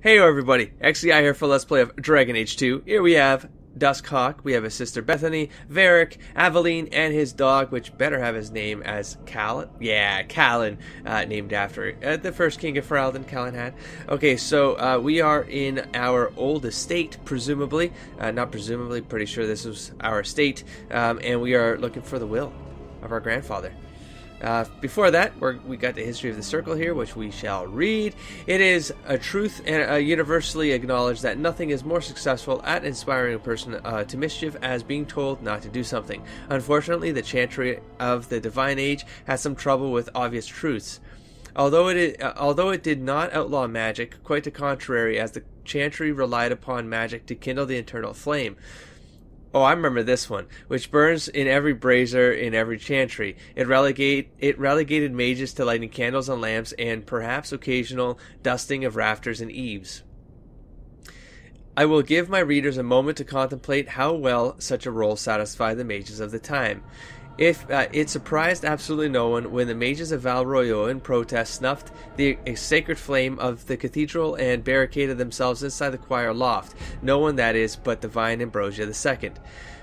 Hey everybody, XCI here for Let's Play of Dragon Age 2. Here we have Duskhawk, we have his sister Bethany, Varric, Aveline, and his dog, which better have his name as Callan. Yeah, Callan, named after the first king of Ferelden, Callan had. Okay, so we are in our old estate, presumably. Not presumably, pretty sure this was our estate. And we are looking for the will of our grandfather. Before that, we got the history of the circle here, which we shall read. It is a truth and universally acknowledged that nothing is more successful at inspiring a person to mischief as being told not to do something. Unfortunately, the chantry of the Divine Age has some trouble with obvious truths. Although it did not outlaw magic, quite the contrary, as the chantry relied upon magic to kindle the eternal flame. Oh, I remember this one, which burns in every brazier in every chantry. It relegated mages to lighting candles on lamps and perhaps occasional dusting of rafters and eaves. I will give my readers a moment to contemplate how well such a role satisfied the mages of the time. If it surprised absolutely no one when the mages of Val Royeaux in protest snuffed the sacred flame of the cathedral and barricaded themselves inside the choir loft. No one, that is, but divine Ambrosia II,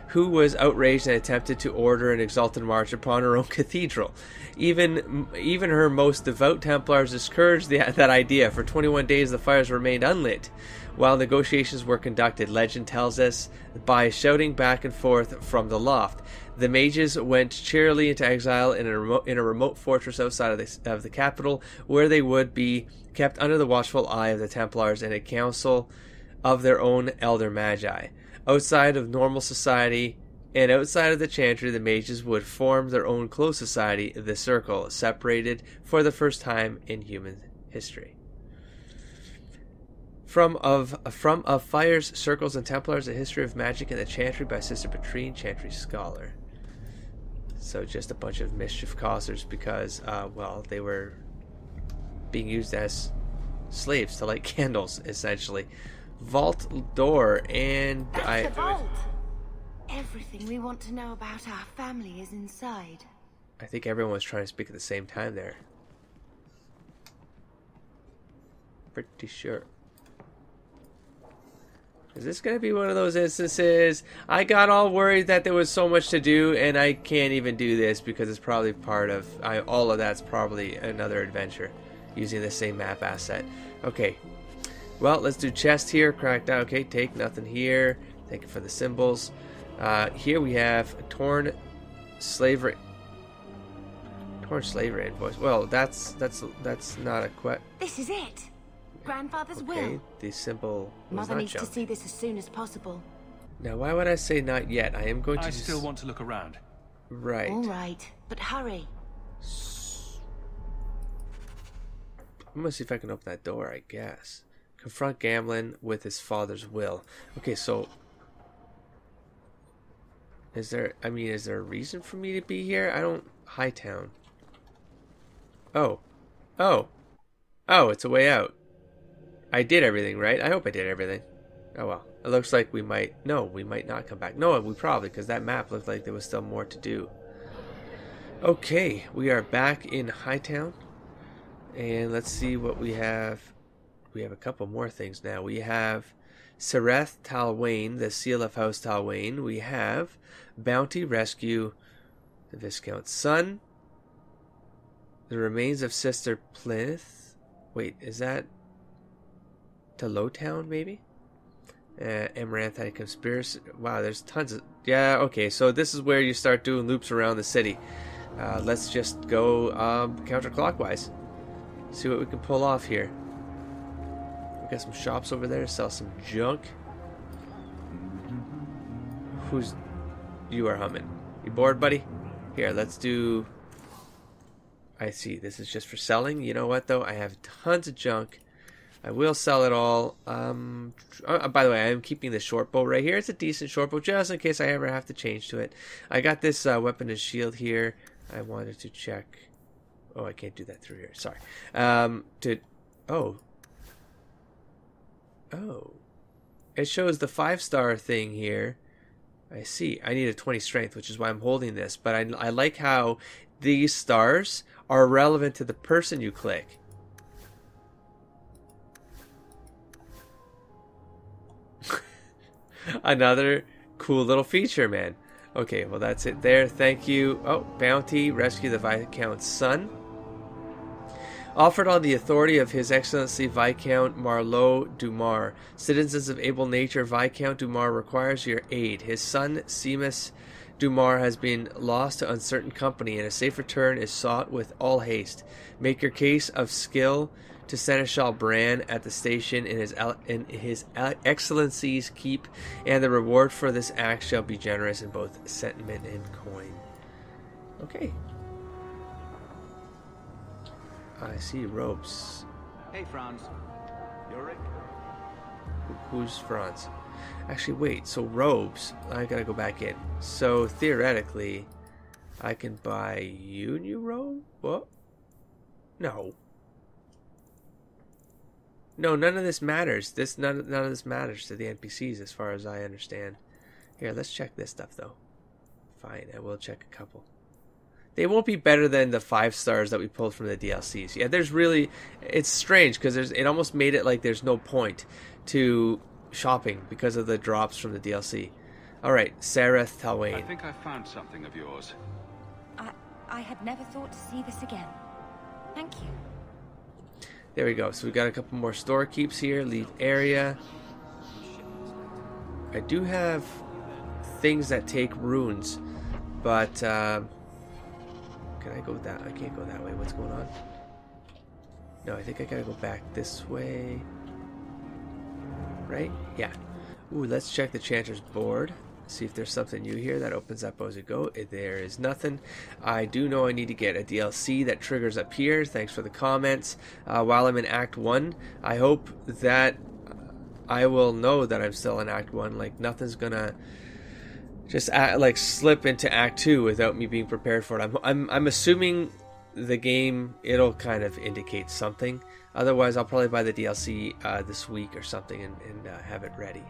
who was outraged and attempted to order an exalted march upon her own cathedral. Even her most devout Templars discouraged that idea. For 21 days the fires remained unlit, while negotiations were conducted, legend tells us, by shouting back and forth from the loft. The mages went cheerily into exile in a remote fortress outside of the capital, where they would be kept under the watchful eye of the Templars and a council of their own elder magi. Outside of normal society and outside of the chantry, the mages would form their own close society, the Circle, separated for the first time in human history. From Of Fires, Circles, and Templars, A History of Magic in the Chantry by Sister Petrine, Chantry Scholar. So just a bunch of mischief causers because, well, they were being used as slaves to light candles, essentially. Vault door, and That's the vault. Everything we want to know about our family is inside. I think everyone was trying to speak at the same time there. Pretty sure. Is this going to be one of those instances? I got all worried that there was so much to do and I can't even do this because it's probably part of... all of that's probably another adventure using the same map asset. Okay. Well, let's do chest here. Cracked out. Okay, take nothing here. Thank you for the symbols. Here we have torn slavery. Torn slavery invoice. Well, that's not a quest. This is it. Grandfather's Okay, will. the symbol was Mother not needs jumped. to see this as soon as possible. Now, why would I say not yet? I am going to I still want to look around. Right. All right, but hurry. I'm gonna see if I can open that door, I guess. Confront Gamlin with his father's will. Okay, so... Is there a reason for me to be here? I don't... Hightown. Oh. Oh. Oh, it's a way out. I did everything, right? I hope I did everything. Oh well. It looks like we might... No, we might not come back. No, we probably, because that map looked like there was still more to do. Okay, we are back in Hightown. And let's see what we have. We have a couple more things now. We have Sereth Talwain, the Seal of House Talwain. We have Bounty Rescue, the Viscount's son. The remains of Sister Plinth. Wait, is that to Lowtown, maybe? Amaranthine Conspiracy. Wow, there's tons of... Yeah, okay, so this is where you start doing loops around the city. Let's just go counterclockwise. See what we can pull off here. We got some shops over there to sell some junk. You are humming. You bored, buddy? Here, let's do... I see, this is just for selling. You know what, though? I have tons of junk. I will sell it all. By the way, I am keeping the short bow right here. It's a decent short bow, just in case I ever have to change to it. I got this weapon and shield here. I wanted to check... Oh, I can't do that through here. Sorry. Oh. It shows the 5-star thing here. I see. I need a 20 strength, which is why I'm holding this. But I like how these stars are relevant to the person you click. Another cool little feature, man. Okay, well that's it there. Thank you. Oh, bounty. Rescue the Viscount's son. Offered on the authority of His Excellency Viscount Marlowe Dumar. Citizens of able nature, Viscount Dumar requires your aid. His son, Seamus Dumar, has been lost to uncertain company, and a safe return is sought with all haste. Make your case of skill to Seneschal Bran at the station in his Excellency's keep, and the reward for this act shall be generous in both sentiment and coin. Okay. I see robes. Hey, Franz. You're Rick? Who's Franz? Actually, wait. So robes. I gotta go back in. So theoretically, I can buy you a new robe? What? No. No, none of this matters. None of this matters to the NPCs as far as I understand. Here, let's check this stuff though. Fine, I will check a couple. They won't be better than the 5 stars that we pulled from the DLCs. Yeah, there's really... It's strange because it almost made it like there's no point to shopping because of the drops from the DLC. Alright, Sarah Thalwain. I think I found something of yours. I had never thought to see this again. Thank you. There we go. So we got a couple more store keeps here. Leave area. I do have things that take runes, but can I go that? I can't go that way. What's going on? No, I think I gotta go back this way. Right? Yeah. Ooh, let's check the Chanter's board. See if there's something new here that opens up as we go. There is nothing. I do know I need to get a DLC that triggers up here. Thanks for the comments. While I'm in Act 1, I hope that I will know that I'm still in Act 1. Like, nothing's gonna just like slip into Act 2 without me being prepared for it. I'm assuming the game, it'll kind of indicate something. Otherwise, I'll probably buy the DLC this week or something and have it ready.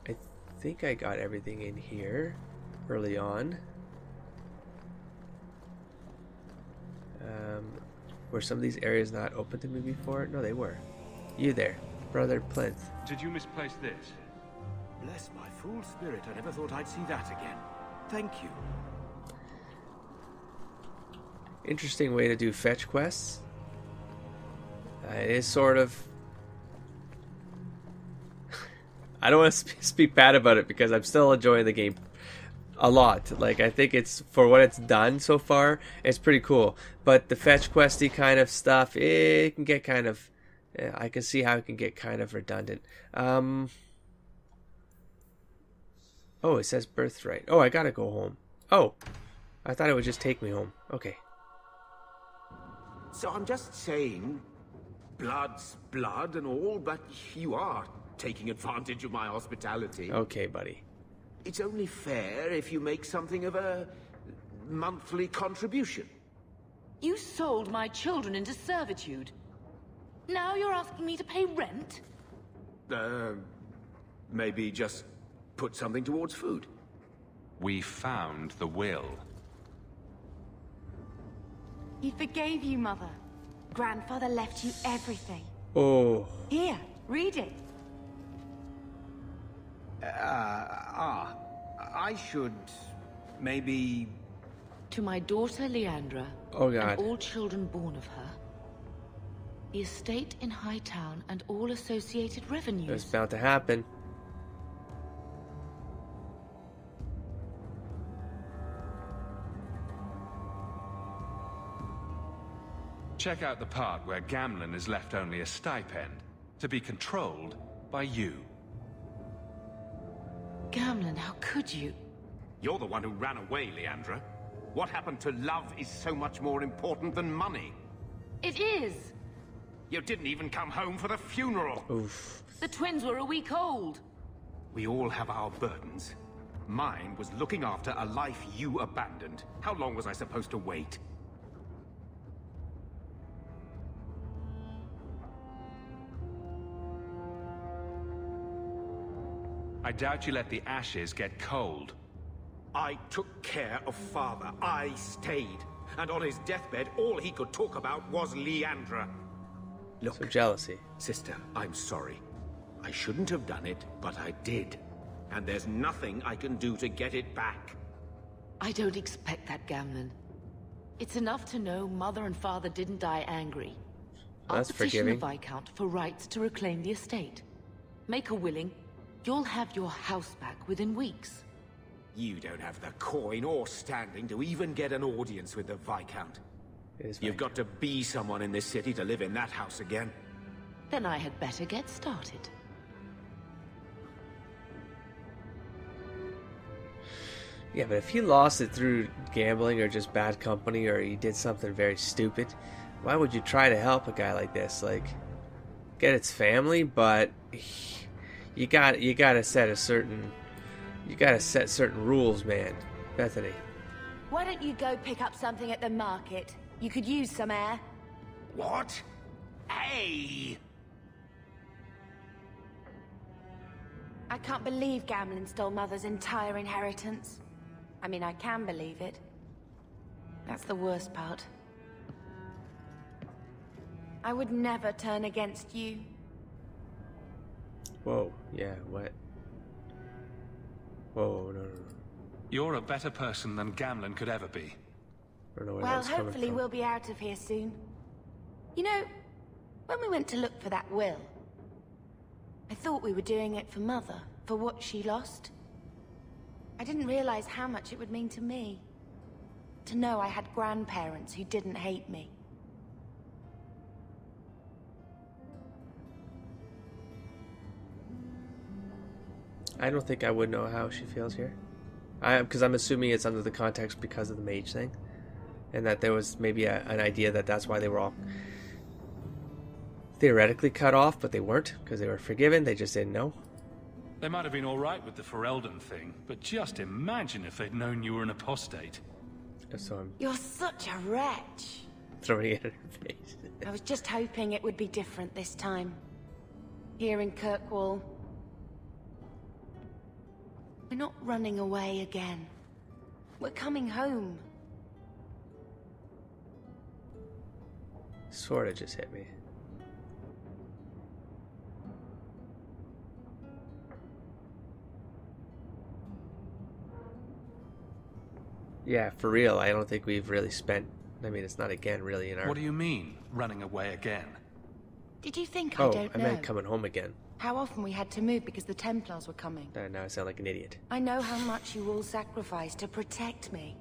I think I got everything in here early on. Were some of these areas not open to me before? No, they were. You there, Brother Plinth. Did you misplace this? Bless my fool spirit, I never thought I'd see that again. Thank you. Interesting way to do fetch quests. It is sort of... I don't want to speak bad about it because I'm still enjoying the game a lot. Like, I think it's, for what it's done so far, it's pretty cool. But the fetch questy kind of stuff, it can get kind of... I can see how it can get kind of redundant. Oh, it says birthright. Oh, I gotta go home. Oh, I thought it would just take me home. Okay. So I'm just saying, blood's blood and all, but you are taking advantage of my hospitality. Okay, buddy. It's only fair if you make something of a monthly contribution. You sold my children into servitude. Now you're asking me to pay rent? Maybe just put something towards food. We found the will. He forgave you, Mother. Grandfather left you everything. Oh. Here, read it. I should maybe... To my daughter Leandra, Oh, God. and all children born of her, the estate in Hightown and all associated revenues. It's about to happen. Check out the part where Gamlen is left only a stipend, to be controlled by you. Gamlen, how could you? You're the one who ran away, Leandra. What happened to love is so much more important than money. It is! You didn't even come home for the funeral. Oof. The twins were a week old. We all have our burdens. Mine was looking after a life you abandoned. How long was I supposed to wait? I doubt you let the ashes get cold. I took care of Father. I stayed. And on his deathbed, all he could talk about was Leandra. Look, So jealousy. sister, I'm sorry. I shouldn't have done it, but I did. And there's nothing I can do to get it back. I don't expect that, Gamlen. It's enough to know Mother and Father didn't die angry. I'll That's petition forgiving. the Viscount for rights to reclaim the estate. Make her willing, you'll have your house back within weeks. You don't have the coin or standing to even get an audience with the Viscount. It is You've got to be someone in this city to live in that house again. Then I had better get started. Yeah, but if he lost it through gambling or just bad company, or he did something very stupid, why would you try to help a guy like this? Like, get its family, but you gotta set certain rules, man. Bethany. Why don't you go pick up something at the market? You could use some air. What? Hey! I can't believe Gamlen stole Mother's entire inheritance. I mean, I can believe it. That's the worst part. I would never turn against you. Whoa, yeah, what? Whoa, no. You're a better person than Gamlen could ever be. I don't know where Well, that's coming hopefully from. we'll be out of here soon. You know, when we went to look for that will, I thought we were doing it for Mother, for what she lost. I didn't realize how much it would mean to me. To know I had grandparents who didn't hate me. I don't think I would know how she feels here. Because I'm assuming it's under the context because of the mage thing. And that there was maybe an idea that that's why they were all theoretically cut off, but they weren't, because they were forgiven, they just didn't know. They might have been all right with the Ferelden thing, but just imagine if they'd known you were an apostate. So I'm You're such a wretch. throwing it in her face. I was just hoping it would be different this time. Here in Kirkwall. We're not running away again. We're coming home. Sorta just hit me. Yeah, for real, I don't think we've really spent... I mean, it's not again, really, in our... What do you mean, running away again? Did you think I Oh, don't I know meant coming home again. how often we had to move because the Templars were coming? Now I sound like an idiot. I know how much you all sacrificed to protect me.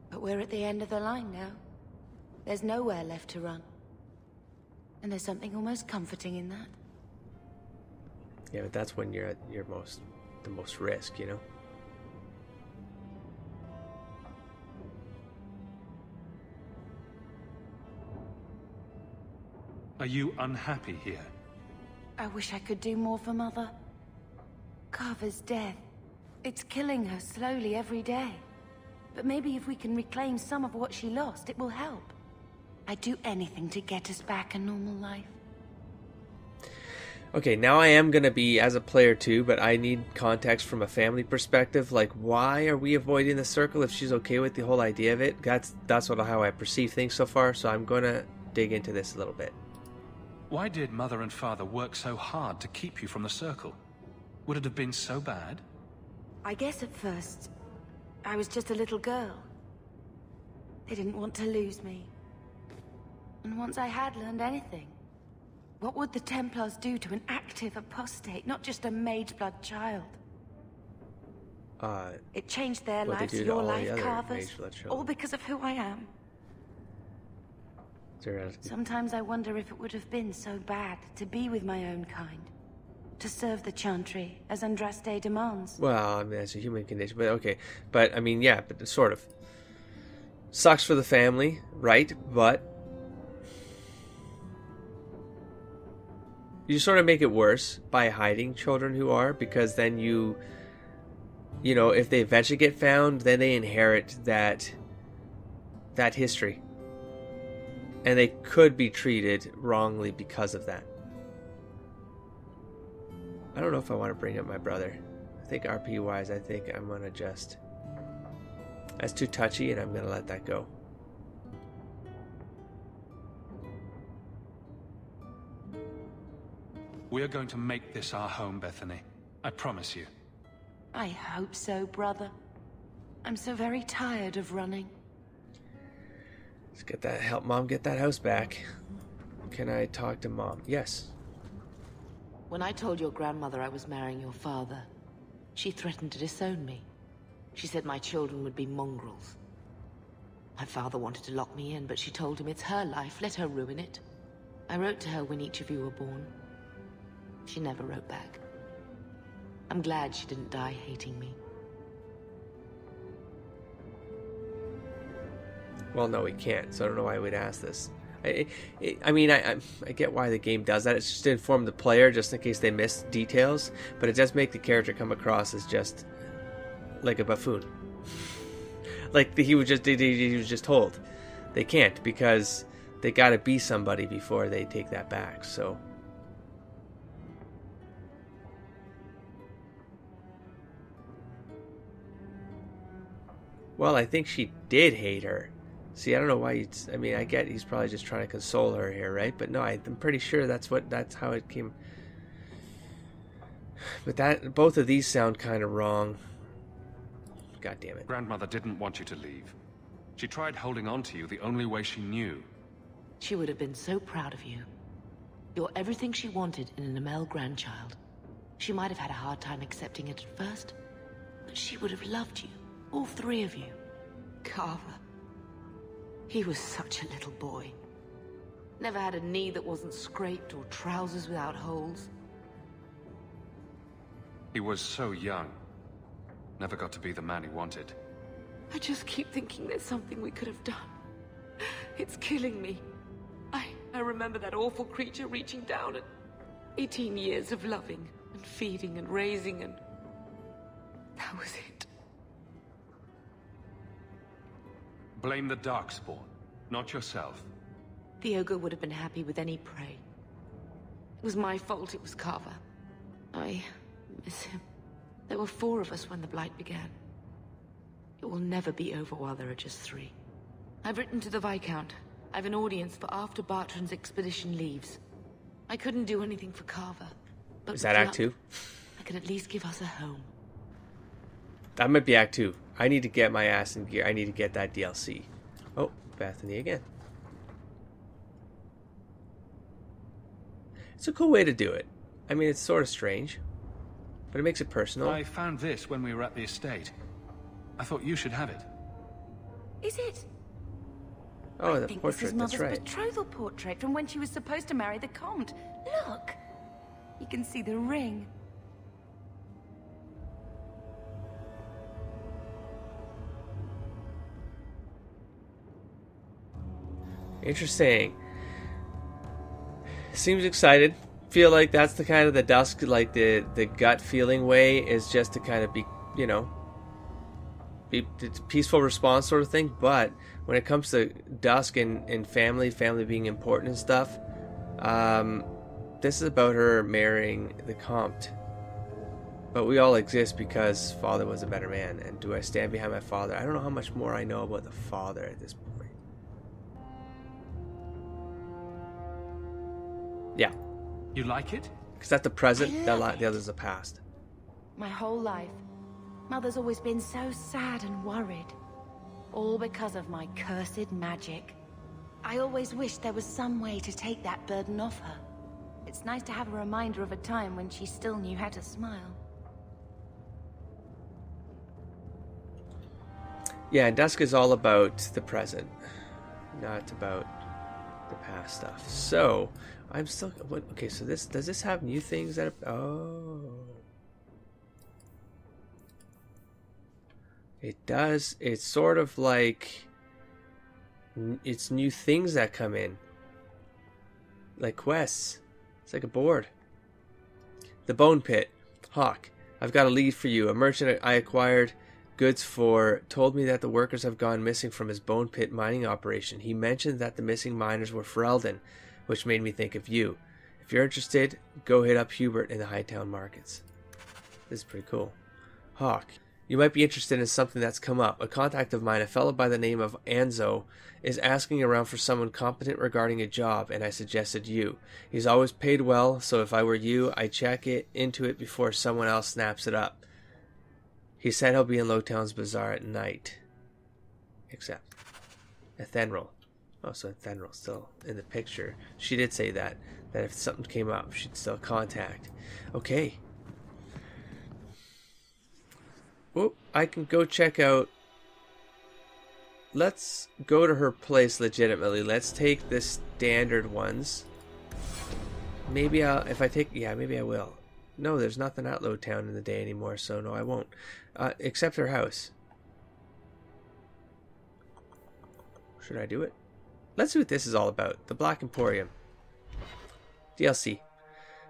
But we're at the end of the line now. There's nowhere left to run. And there's something almost comforting in that. Yeah, but that's when you're at your the most risk, you know? Are you unhappy here? I wish I could do more for Mother. Carver's death. It's killing her slowly every day. But maybe if we can reclaim some of what she lost, it will help. I'd do anything to get us back a normal life. Okay, now I am going to be as a player too, but I need context from a family perspective. Like, why are we avoiding the circle if she's okay with the whole idea of it? That's how I perceive things so far, so I'm going to dig into this a little bit. Why did Mother and Father work so hard to keep you from the circle? Would it have been so bad? I guess at first, I was just a little girl. They didn't want to lose me. And once I had learned anything, what would the Templars do to an active apostate, not just a mageblood child? It changed their what they lives, do to your all the life, other Carver's, mageblood children. all because of who I am. Sometimes I wonder if it would have been so bad to be with my own kind. To serve the Chantry, as Andraste demands. Well, I mean, that's a human condition, but okay. But, I mean, yeah, but sort of. Sucks for the family, right? But you sort of make it worse by hiding children who are, because then you know, if they eventually get found, then they inherit that history. And they could be treated wrongly because of that. I don't know if I want to bring up my brother. I think RP-wise, I think I'm going to just... That's too touchy, and I'm going to let that go. We're going to make this our home, Bethany. I promise you. I hope so, brother. I'm so very tired of running. Let's get that, help Mom get that house back. Can I talk to Mom? Yes. When I told your grandmother I was marrying your father, she threatened to disown me. She said my children would be mongrels. My father wanted to lock me in, but she told him it's her life, let her ruin it. I wrote to her when each of you were born. She never wrote back. I'm glad she didn't die hating me. Well, no, we can't, so I don't know why we'd ask this. I mean, I get why the game does that. It's just to inform the player, just in case they miss details. But it does make the character come across as just like a buffoon. Like he was just told. They can't, because they gotta be somebody before they take that back, so... Well, I think she did hate her. See, I don't know why you'd... I mean, I get he's probably just trying to console her here, right? But no, I'm pretty sure that's how it came. But both of these sound kind of wrong. God damn it. Grandmother didn't want you to leave. She tried holding on to you the only way she knew. She would have been so proud of you. You're everything she wanted in an Amel grandchild. She might have had a hard time accepting it at first, but she would have loved you. All three of you. Carver. He was such a little boy. Never had a knee that wasn't scraped or trousers without holes. He was so young. Never got to be the man he wanted. I just keep thinking there's something we could have done. It's killing me. I remember that awful creature reaching down and 18 years of loving and feeding and raising, and that was it. Blame the Darkspawn, not yourself. The ogre would have been happy with any prey. It was my fault it was Carver. I miss him. There were 4 of us when the Blight began. It will never be over while there are just 3. I've written to the Viscount. I've an audience for after Bartran's expedition leaves. I couldn't do anything for Carver, but is that Act 2? I can at least give us a home. That might be Act 2. I need to get my ass in gear. I need to get that DLC. Oh, Bethany again. It's a cool way to do it. I mean, it's sort of strange, but it makes it personal. I found this when we were at the estate. I thought you should have it. Is it? Oh, I the think portrait, this is Mother's that's right. betrothal portrait from when she was supposed to marry the Comte. Look! You can see the ring. Interesting. Seems excited. Feel like that's the kind of the dusk, like the gut feeling way is just to kind of be, you know, it's a peaceful response sort of thing. But when it comes to dusk and family being important and stuff, this is about her marrying the Comte. But we all exist because father was a better man. And do I stand behind my father? I don't know how much more I know about the father at this point. Yeah. You like it? Because that's the present, I the love it. other's the past. My whole life, Mother's always been so sad and worried. All because of my cursed magic. I always wished there was some way to take that burden off her. It's nice to have a reminder of a time when she still knew how to smile. Yeah, and Dusk is all about the present, not about the past stuff. So, I'm still... Okay, so does this have new things that are... Oh... It does. It's sort of like... It's new things that come in. Like quests. It's like a board. The Bone Pit. Hawk. I've got a lead for you. A merchant I acquired goods for told me that the workers have gone missing from his Bone Pit mining operation. He mentioned that the missing miners were Ferelden, which made me think of you. If you're interested, go hit up Hubert in the Hightown markets. This is pretty cool. Hawk. You might be interested in something that's come up. A contact of mine, a fellow by the name of Anzo, is asking around for someone competent regarding a job, and I suggested you. He's always paid well, so if I were you, I'd check into it before someone else snaps it up. He said he'll be in Lowtown's Bazaar at night. Except Ethenril. Oh, so Ethenril's still in the picture. She did say that if something came up, she'd still contact. Okay. Well, I can go check out. Let's go to her place legitimately. Let's take the standard ones. Maybe if I take, yeah, maybe I will. No, there's nothing at Lowtown in the day anymore, so no, I won't. Except her house. Should I do it? Let's see what this is all about. The Black Emporium. DLC.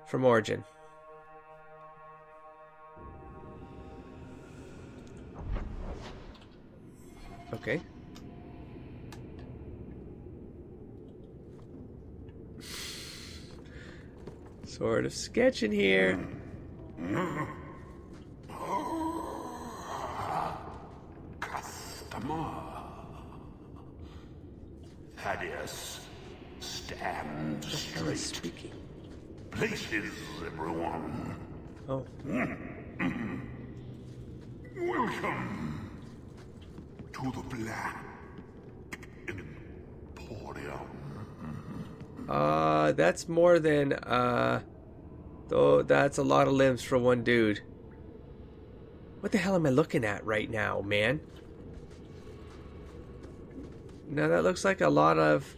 From Origin. Okay. Sort of sketching here. Customer. Thaddeus, stand straight. Speaking. Places, everyone. Oh. Welcome to the Black Emporium. That's more than, though that's a lot of limbs for one dude. What the hell am I looking at right now, man? No, that looks like a lot of,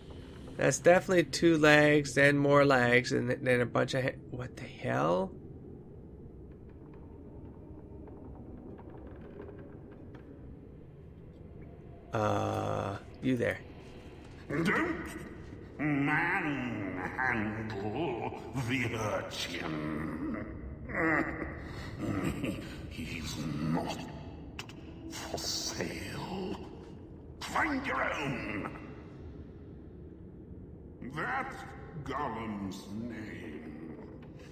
that's definitely 2 legs, then more legs, and then a bunch of, what the hell? You there. Don't manhandle the urchin. He's not for sale. Find your own. That Golem's name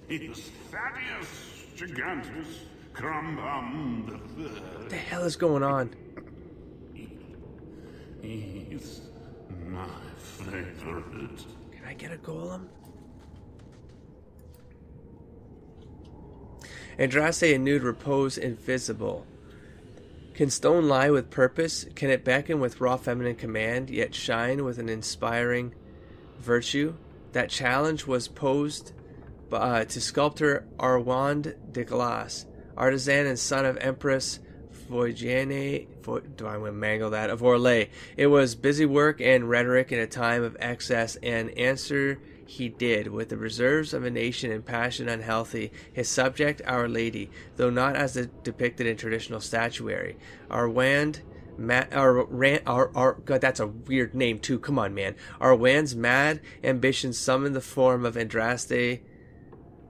is Thaddeus Gigantus Crumbum III. What the hell is going on? He's my favorite. Can I get a golem? Andraste and nude repose invisible. Can stone lie with purpose? Can it beckon with raw feminine command, yet shine with an inspiring virtue? That challenge was posed to sculptor Arwand de Glace, artisan and son of Empress Foygiene, do I want to mangle that, of Orlais. It was busy work and rhetoric in a time of excess, and answer he did, with the reserves of a nation and passion unhealthy, his subject, Our Lady, though not as depicted in traditional statuary. God, that's a weird name too, come on, man. Arwan's mad ambition summoned the form of Andraste,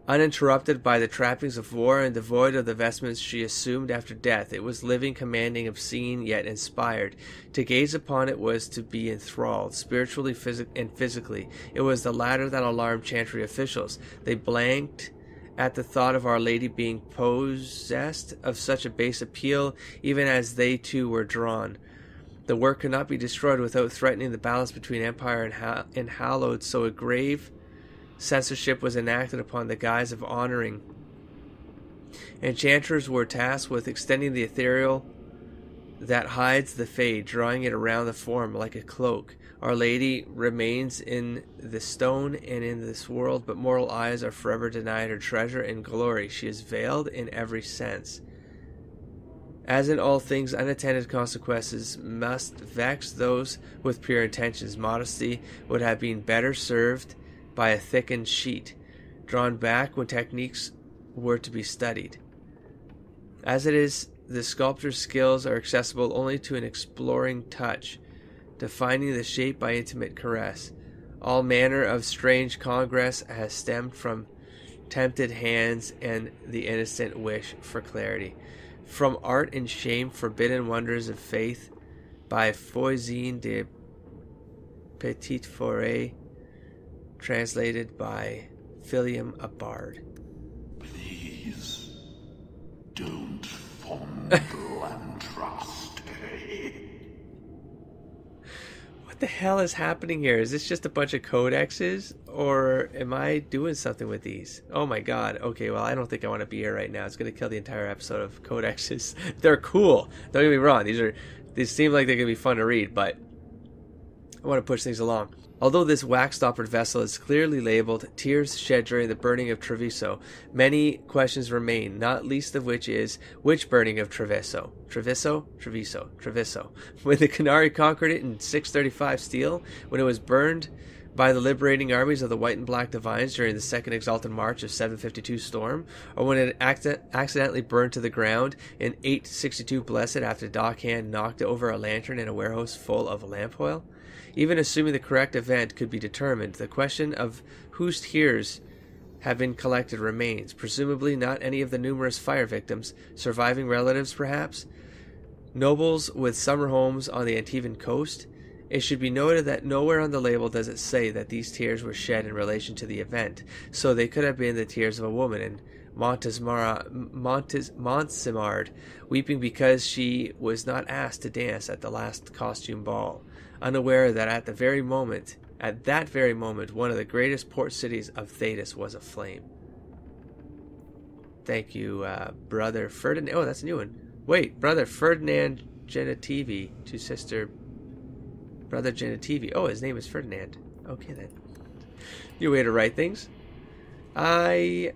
uninterrupted by the trappings of war and devoid of the vestments she assumed after death. It was living, commanding, obscene, yet inspired. To gaze upon it was to be enthralled, spiritually and physically. It was the latter that alarmed Chantry officials. They blanked at the thought of Our Lady being possessed of such a base appeal, even as they too were drawn. The work could not be destroyed without threatening the balance between empire and hallowed, so a grave censorship was enacted upon the guise of honoring. Enchanters were tasked with extending the ethereal that hides the fade, drawing it around the form like a cloak. Our Lady remains in the stone and in this world, but mortal eyes are forever denied her treasure and glory. She is veiled in every sense. As in all things, unattended consequences must vex those with pure intentions. Modesty would have been better served by a thickened sheet, drawn back when techniques were to be studied. As it is, the sculptor's skills are accessible only to an exploring touch, defining the shape by intimate caress. All manner of strange congress has stemmed from tempted hands and the innocent wish for clarity. From art and shame, forbidden wonders of faith, by Foisine de Petite Forêt, translated by Philium a Bard. Please don't fondle the hell is happening here? Is this just a bunch of codexes, or am I doing something with these? Oh my god. Okay, well, I don't think I want to be here right now. It's going to kill the entire episode of codexes. They're cool. Don't get me wrong. These seem like they're going to be fun to read, but I want to push things along. Although this wax-stoppered vessel is clearly labeled Tears Shed During the Burning of Treviso, many questions remain, not least of which is, which burning of Treviso? Treviso? When the Canary conquered it in 635 steel, when it was burned by the liberating armies of the White and Black Divines during the Second Exalted March of 752 Storm, or when it accidentally burned to the ground in 862 Blessed after Dockhand knocked over a lantern in a warehouse full of lamp oil? Even assuming the correct event could be determined, the question of whose tears have been collected remains, presumably not any of the numerous fire victims, surviving relatives perhaps, nobles with summer homes on the Antivan coast. It should be noted that nowhere on the label does it say that these tears were shed in relation to the event, so they could have been the tears of a woman in Montsimard, weeping because she was not asked to dance at the last costume ball, unaware that at that very moment, one of the greatest port cities of Thedas was aflame. Thank you, Brother Ferdinand. Oh, that's a new one. Wait, Brother Ferdinand Genitivi to Sister Brother Genitivi. Oh, his name is Ferdinand. Okay, then. New way to write things. I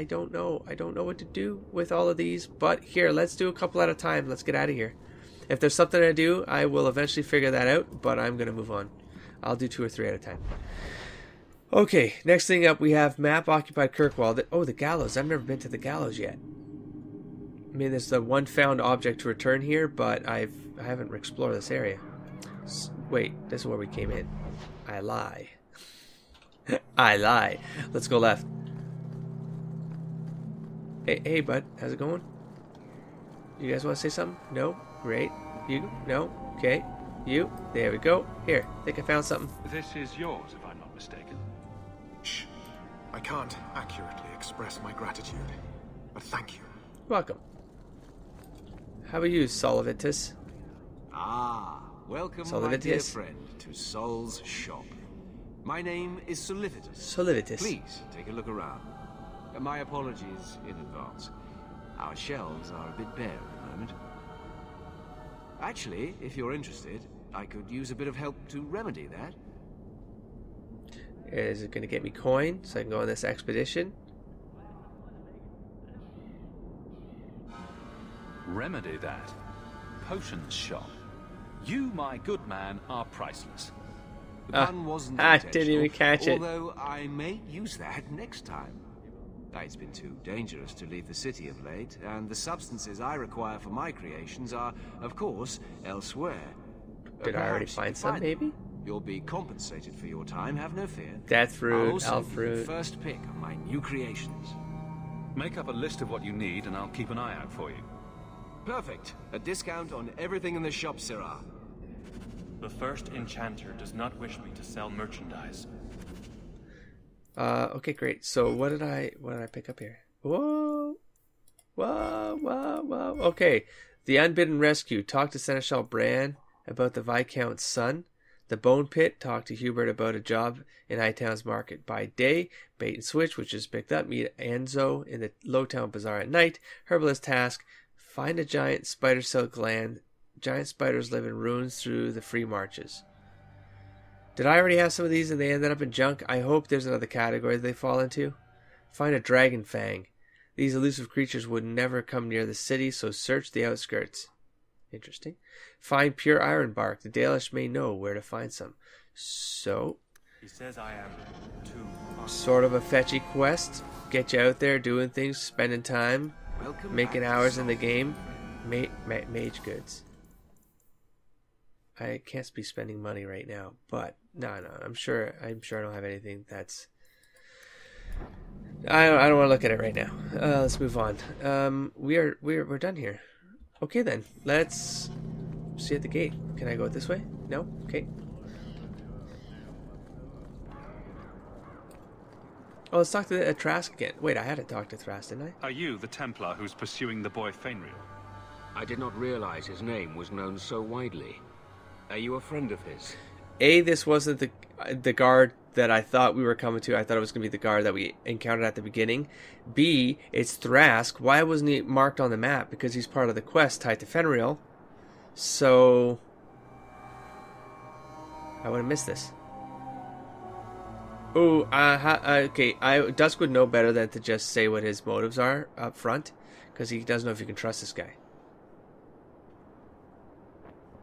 don't know. I don't know what to do with all of these, but here, let's do a couple at a time. Let's get out of here. If there's something to do, I will eventually figure that out, but I'm going to move on. I'll do 2 or 3 at a time. Okay, next thing up, we have map occupied Kirkwall. The gallows. I've never been to the gallows yet. I mean, there's the one found object to return here, but I haven't explored this area. Wait, this is where we came in. I lie. I lie. Let's go left. Hey, bud. How's it going? You guys want to say something? No? Great. You? No? Okay. You? There we go. Here. I think I found something. This is yours, if I'm not mistaken. Shh. I can't accurately express my gratitude, but thank you. Welcome. How are you, Solivitus? Ah, welcome, my dear friend, to Sol's shop. My name is Solivitus. Please, take a look around. My apologies in advance. Our shelves are a bit bare at the moment. Actually, if you're interested, I could use a bit of help to remedy that. Is it going to get me coin so I can go on this expedition? Remedy that? Potions shop. You, my good man, are priceless. The pun wasn't didn't even catch it. Although I may use that next time. It's been too dangerous to leave the city of late, and the substances I require for my creations are, of course, elsewhere. Did I already find some, maybe? You'll be compensated for your time, have no fear. Death fruit, elf elf fruit. First pick of my new creations. Make up a list of what you need, and I'll keep an eye out for you. Perfect. A discount on everything in the shop, Sirrah. The first enchanter does not wish me to sell merchandise. Okay, great. So what did I pick up here? Whoa. Okay. The Unbidden Rescue. Talk to Seneschal Bran about the Viscount's son. The Bone Pit. Talk to Hubert about a job in Hightown's market by day. Bait and Switch, which is picked up. Meet Enzo in the Lowtown Bazaar at night. Herbalist Task. Find a giant spider silk land. Giant spiders live in ruins through the free marches. Did I already have some of these and they ended up in junk? I hope there's another category they fall into. Find a dragon fang. These elusive creatures would never come near the city, so search the outskirts. Interesting. Find pure iron bark. The Dalish may know where to find some. So, he says I am too sort of a fetchy quest. Get you out there doing things, spending time, making hours in the game. Mage goods. I can't be spending money right now, but no, I'm sure I don't have anything that's. I don't want to look at it right now. Let's move on. We're done here. Okay then, let's see at the gate. Can I go this way? No. Okay. Oh, let's talk to Trask again. Wait, I had to talk to Trask, didn't I? Are you the Templar who's pursuing the boy Fenrir? I did not realize his name was known so widely. Are you a friend of his? A, this wasn't the guard that I thought we were coming to. I thought it was going to be the guard that we encountered at the beginning. B, it's Thrask. Why wasn't he marked on the map? Because he's part of the quest tied to Fenrir. So I would have missed this. Oh, okay. Dusk would know better than to just say what his motives are up front, because he doesn't know if you can trust this guy.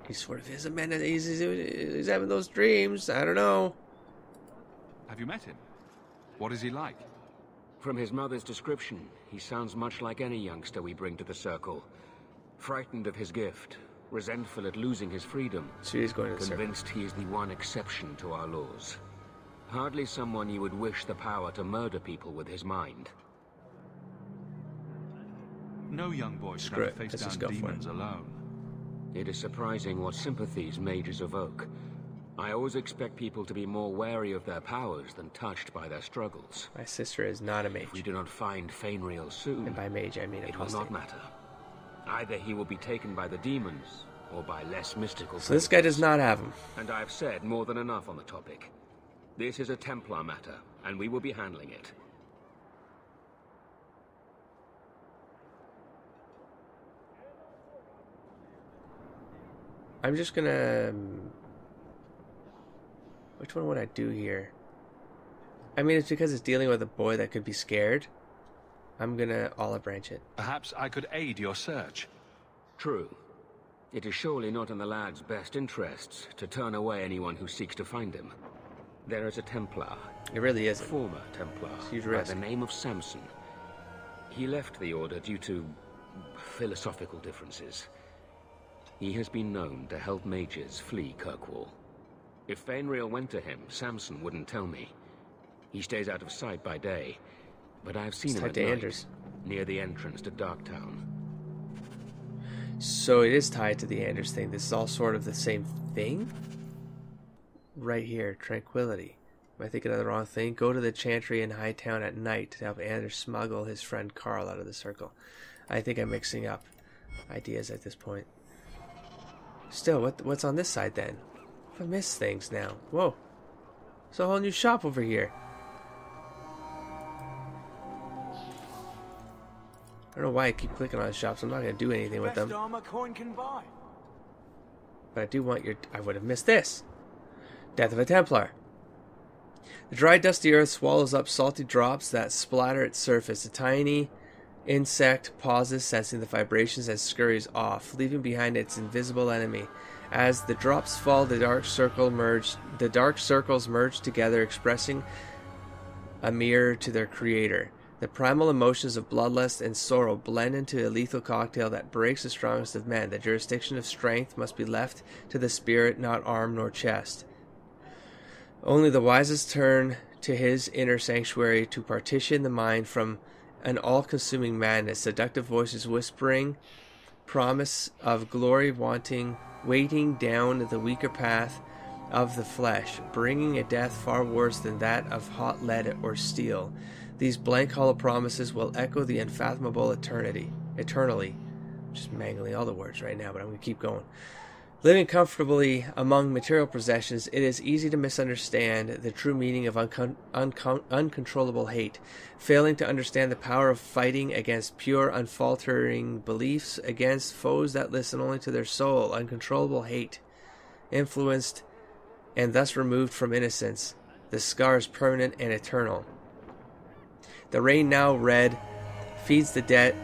He sort of is a man. He's having those dreams. I don't know. Have you met him? What is he like? From his mother's description, he sounds much like any youngster we bring to the Circle. Frightened of his gift, resentful at losing his freedom, so he's going to convinced he is the one exception to our laws. Hardly someone you would wish the power to murder people with his mind. No young boy should have to face down demons alone. It is surprising what sympathies mages evoke. I always expect people to be more wary of their powers than touched by their struggles. My sister is not a mage. If we do not find Fenrir soon, and by mage I mean it will not matter. Either he will be taken by the demons, or by less mystical. So this guy does not have him. And I have said more than enough on the topic. This is a Templar matter, and we will be handling it. I'm just gonna... Which one would I do here? I mean, it's because it's dealing with a boy that could be scared. I'm gonna olive branch it. Perhaps I could aid your search. True. It is surely not in the lad's best interests to turn away anyone who seeks to find him. There is a Templar. It really is. Former Templar. Huge by risk. the name of Samson. He left the order due to philosophical differences. He has been known to help mages flee Kirkwall. If Fenrir went to him, Samson wouldn't tell me. He stays out of sight by day, but I've seen him at night, near the entrance to Darktown. So it is tied to the Anders thing. This is all sort of the same thing? Right here, tranquility. Am I thinking of the wrong thing? Go to the Chantry in Hightown at night to help Anders smuggle his friend Carl out of the Circle. I think I'm mixing up ideas at this point. Still, what's on this side then? I miss things now. Whoa. There's a whole new shop over here. I don't know why I keep clicking on shops. I'm not going to do anything with them. But I do want your... I would have missed this. Death of a Templar. The dry, dusty earth swallows up salty drops that splatter its surface. A tiny insect pauses, sensing the vibrations, and scurries off, leaving behind its invisible enemy. As the drops fall, the dark circles merge together, expressing a mirror to their creator. The primal emotions of bloodlust and sorrow blend into a lethal cocktail that breaks the strongest of men. The jurisdiction of strength must be left to the spirit, not arm nor chest. Only the wisest turn to his inner sanctuary to partition the mind from an all-consuming madness. Seductive voices whispering promise of glory weighting down the weaker path of the flesh, bringing a death far worse than that of hot lead or steel. These blank, hollow promises will echo the unfathomable eternally. I'm just mangling all the words right now, but I'm going to keep going. Living comfortably among material possessions, it is easy to misunderstand the true meaning of uncontrollable hate. Failing to understand the power of fighting against pure, unfaltering beliefs, against foes that listen only to their soul. Uncontrollable hate, influenced and thus removed from innocence. The scars permanent and eternal. The rain now red feeds the debt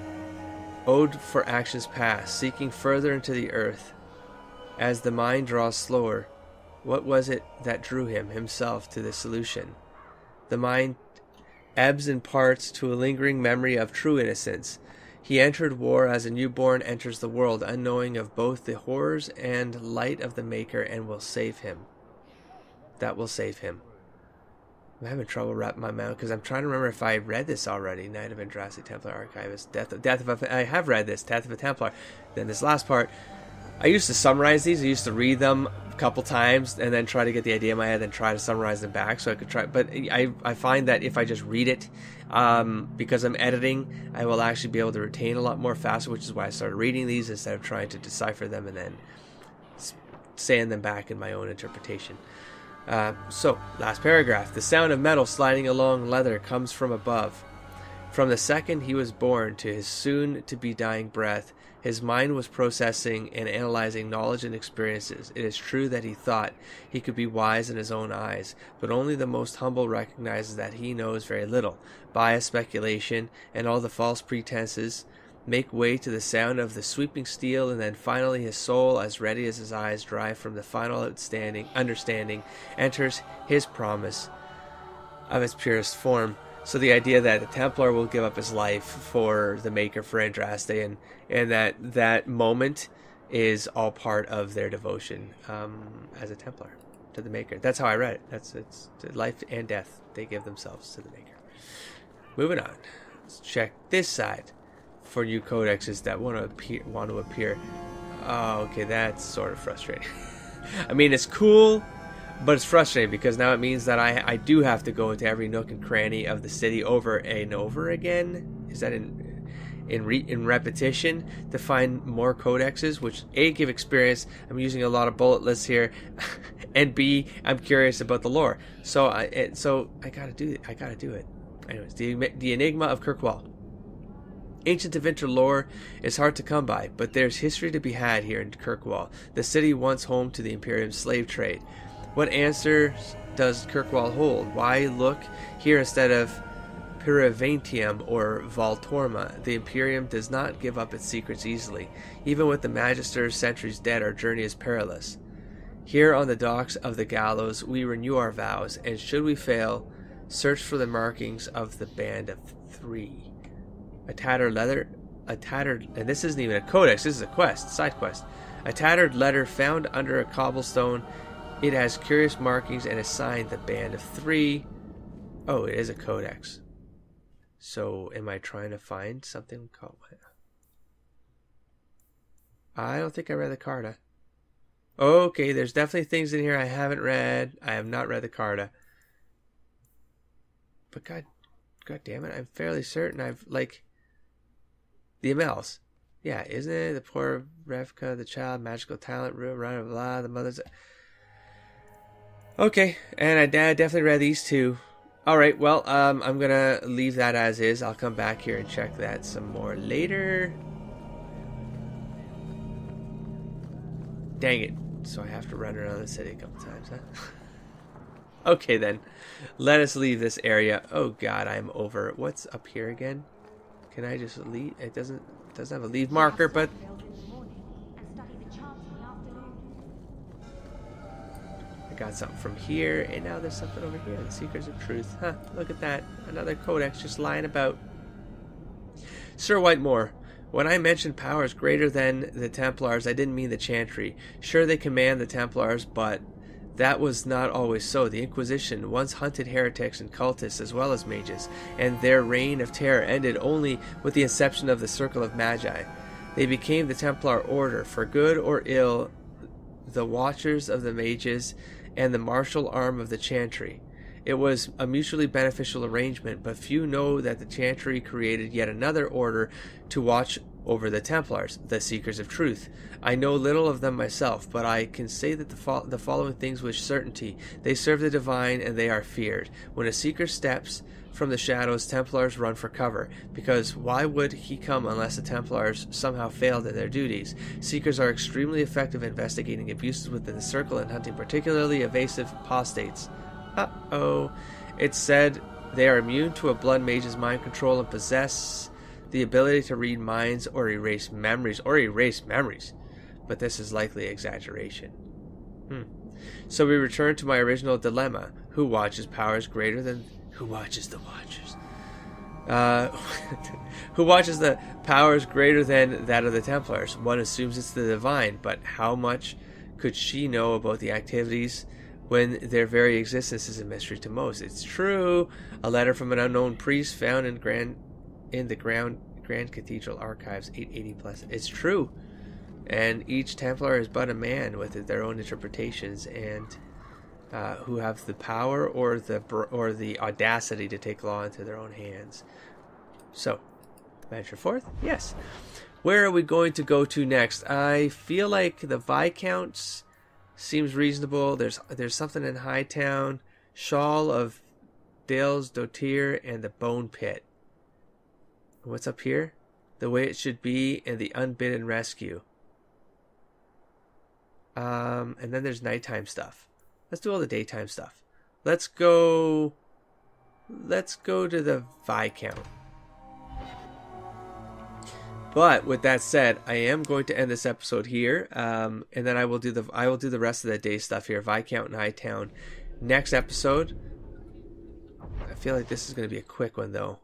owed for actions past, seeking further into the earth. As the mind draws slower, what was it that drew himself to the solution? The mind ebbs in parts to a lingering memory of true innocence. He entered war as a newborn enters the world, unknowing of both the horrors and light of the Maker, and will save him. That will save him. I'm having trouble wrapping my mind because I'm trying to remember if I read this already. Knight of Andraste, Templar Archivist, I have read this, Death of a Templar. Then this last part, I used to summarize these. I used to read them a couple times and then try to get the idea in my head, then try to summarize them back so I could try. But I find that if I just read it, because I'm editing, I will actually be able to retain a lot more faster, which is why I started reading these instead of trying to decipher them and then sand them back in my own interpretation. So, last paragraph. The sound of metal sliding along leather comes from above. From the second he was born to his soon-to-be dying breath, his mind was processing and analyzing knowledge and experiences. It is true that he thought he could be wise in his own eyes, but only the most humble recognizes that he knows very little. Bias, speculation, and all the false pretenses make way to the sound of the sweeping steel, and then finally his soul, as ready as his eyes dry from the final understanding, enters his promise of its purest form. So the idea that the Templar will give up his life for the Maker, for Andraste, and that moment is all part of their devotion as a Templar to the Maker. That's how I read it. It's life and death they give themselves to the Maker. Moving on, let's check this side for new codexes that want to appear. Oh, okay, that's sort of frustrating. I mean, it's cool, but it's frustrating because now it means that I do have to go into every nook and cranny of the city over and over again. Is that in repetition to find more codexes, which A, give experience. I'm using a lot of bullet lists here, and B, I'm curious about the lore. So I gotta do it. I gotta do it. Anyways, the Enigma of Kirkwall. Ancient adventure lore is hard to come by, but there's history to be had here in Kirkwall, the city once home to the Imperium's slave trade. What answers does Kirkwall hold? Why look here instead of Pyravantium or Valtorma? The Imperium does not give up its secrets easily. Even with the Magister's centuries dead, our journey is perilous. Here on the docks of the gallows, we renew our vows, and should we fail, search for the markings of the Band of Three. And this isn't even a codex, this is a quest, side quest. A tattered letter found under a cobblestone. It has curious markings and is signed the Band of Three. Oh, it is a codex. So, am I trying to find something called... I don't think I read the Carta. Okay, there's definitely things in here I haven't read. I have not read the Carta. But God damn it, I'm fairly certain I've, the Amels. Yeah, isn't it? The poor Revka, the child, magical talent, blah, blah, the mother's... Okay, and I definitely read these two. Alright, well, I'm gonna leave that as is. I'll come back here and check that some more later. Dang it. So I have to run around the city a couple times, huh? Okay then, let us leave this area. Oh god, I'm over. What's up here again? Can I just leave? It doesn't have a leave marker, but... I got something from here, and now there's something over here. The Seekers of Truth. Huh, look at that. Another codex just lying about. Sir Whitemore, when I mentioned powers greater than the Templars, I didn't mean the Chantry. Sure, they command the Templars, but that was not always so. The Inquisition once hunted heretics and cultists as well as mages, and their reign of terror ended only with the inception of the Circle of Magi. They became the Templar Order, for good or ill, the Watchers of the Mages, and the martial arm of the Chantry. It was a mutually beneficial arrangement, but few know that the Chantry created yet another order to watch over the Templars, the Seekers of Truth. I know little of them myself, but I can say that the following things with certainty. They serve the divine, and they are feared. When a Seeker steps from the shadows, Templars run for cover, because why would he come unless the Templars somehow failed in their duties? Seekers are extremely effective in investigating abuses within the circle and hunting particularly evasive apostates. Uh-oh. It's said they are immune to a blood mage's mind control and possess the ability to read minds or erase memories. But this is likely exaggeration. So we return to my original dilemma. Who watches powers greater than... Who watches the Watchers? Who watches the powers greater than that of the Templars? One assumes it's the divine, but how much could she know about the activities when their very existence is a mystery to most? It's true. A letter from an unknown priest found in the Grand Cathedral archives, 880 plus. It's true. And each Templar is but a man with their own interpretations, and who have the power or the audacity to take law into their own hands. So, venture forth? Yes. Where are we going to go to next? I feel like the Viscounts Seems reasonable. There's something in Hightown. Shawl of Dales Dotir and the Bone Pit. What's up here? The Way It Should Be and the Unbidden Rescue. And then there's nighttime stuff. Let's do all the daytime stuff. Let's go to the Viscount. But with that said, I am going to end this episode here, and then I will do the rest of the day stuff here, Viscount and Hightown, next episode. I feel like this is going to be a quick one though.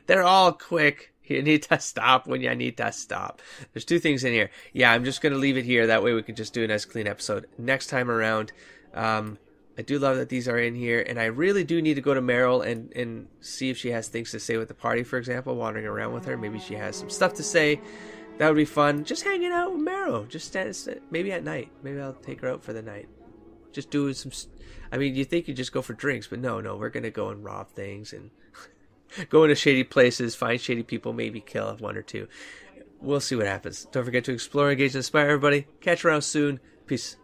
They're all quick. You need to stop when you need to stop. There's 2 things in here. Yeah, I'm just going to leave it here. That way we can just do a nice clean episode next time around. I do love that these are in here, and I really do need to go to Meryl and see if she has things to say with the party, for example, wandering around with her. Maybe she has some stuff to say. That would be fun. Just hanging out with Meryl. Just maybe at night. Maybe I'll take her out for the night. Just doing some... I mean, you think you just go for drinks, but no, we're going to go and rob things and go into shady places, find shady people, maybe kill 1 or 2. We'll see what happens. Don't forget to explore, engage, and inspire, everybody. Catch you around soon. Peace.